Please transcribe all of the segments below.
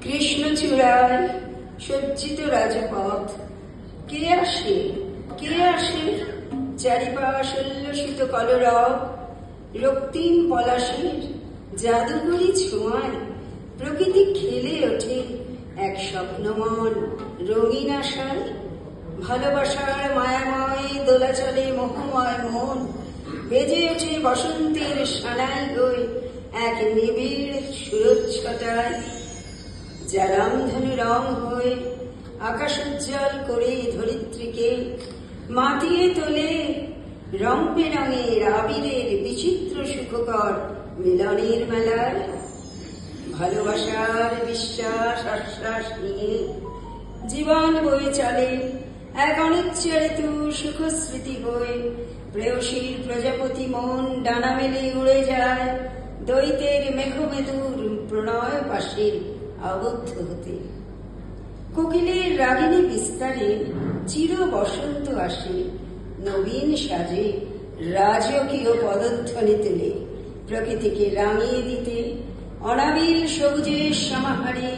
কৃষ্ণচূড়ায় সজ্জিত রাজপথ, কে আসে কে আসে, চারিপাশ উল্লসিত কলরব, রক্তিম পলাশের জাদুকরী ছোঁয়ায় প্রকৃতি খেলে ওঠে এক স্বপ্নমন রঙিন আশায়। ভালোবাসার মায়াময় দোলাচলে মোহময় মন, বেজে ওঠে বসন্তের সানাই হয়ে এক নিবিড় সুরচ্ছটায়। যা রামধনু রং হয়ে আকাশ উজ্জ্বল করে ধরিত্রীকে মাতিয়ে তোলে রং বেরঙের আবিরের বিচিত্র সুখকর মিলনের মেলায়। ভালোবাসার বিশ্বাস আশ্বাস নিয়ে জীবন বয়ে চলে এক অনিচ্ছারিত সুখস্মৃতি হয়ে। প্রেয়সীর প্রজাপতি মন ডানা মেলে উড়ে যায় দ্বৈতের মেঘমেদুর প্রণয় পাশে আবদ্ধ হতে। কোকিলের রাগিনী বিস্তারে চির বসন্ত আসে, নবীন সাজে রাজকীয় পদধ্বনি তুলে প্রকৃতিকে রাঙিয়ে দিতে অনাবিল সবুজের সমাহারে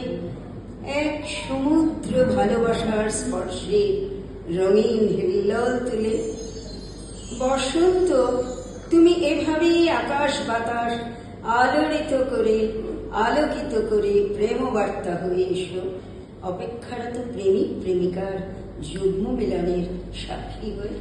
এক সমুদ্র ভালোবাসার স্পর্শে রঙিন হিল্লোল তুলে। বসন্ত, তুমি এভাবেই আকাশ বাতাস আলোড়িত করে আলোকিত করে প্রেম বার্তা হয়ে এসো অপেক্ষারত প্রেমিক প্রেমিকার যুগ্ম মিলনের সাক্ষী হয়ে।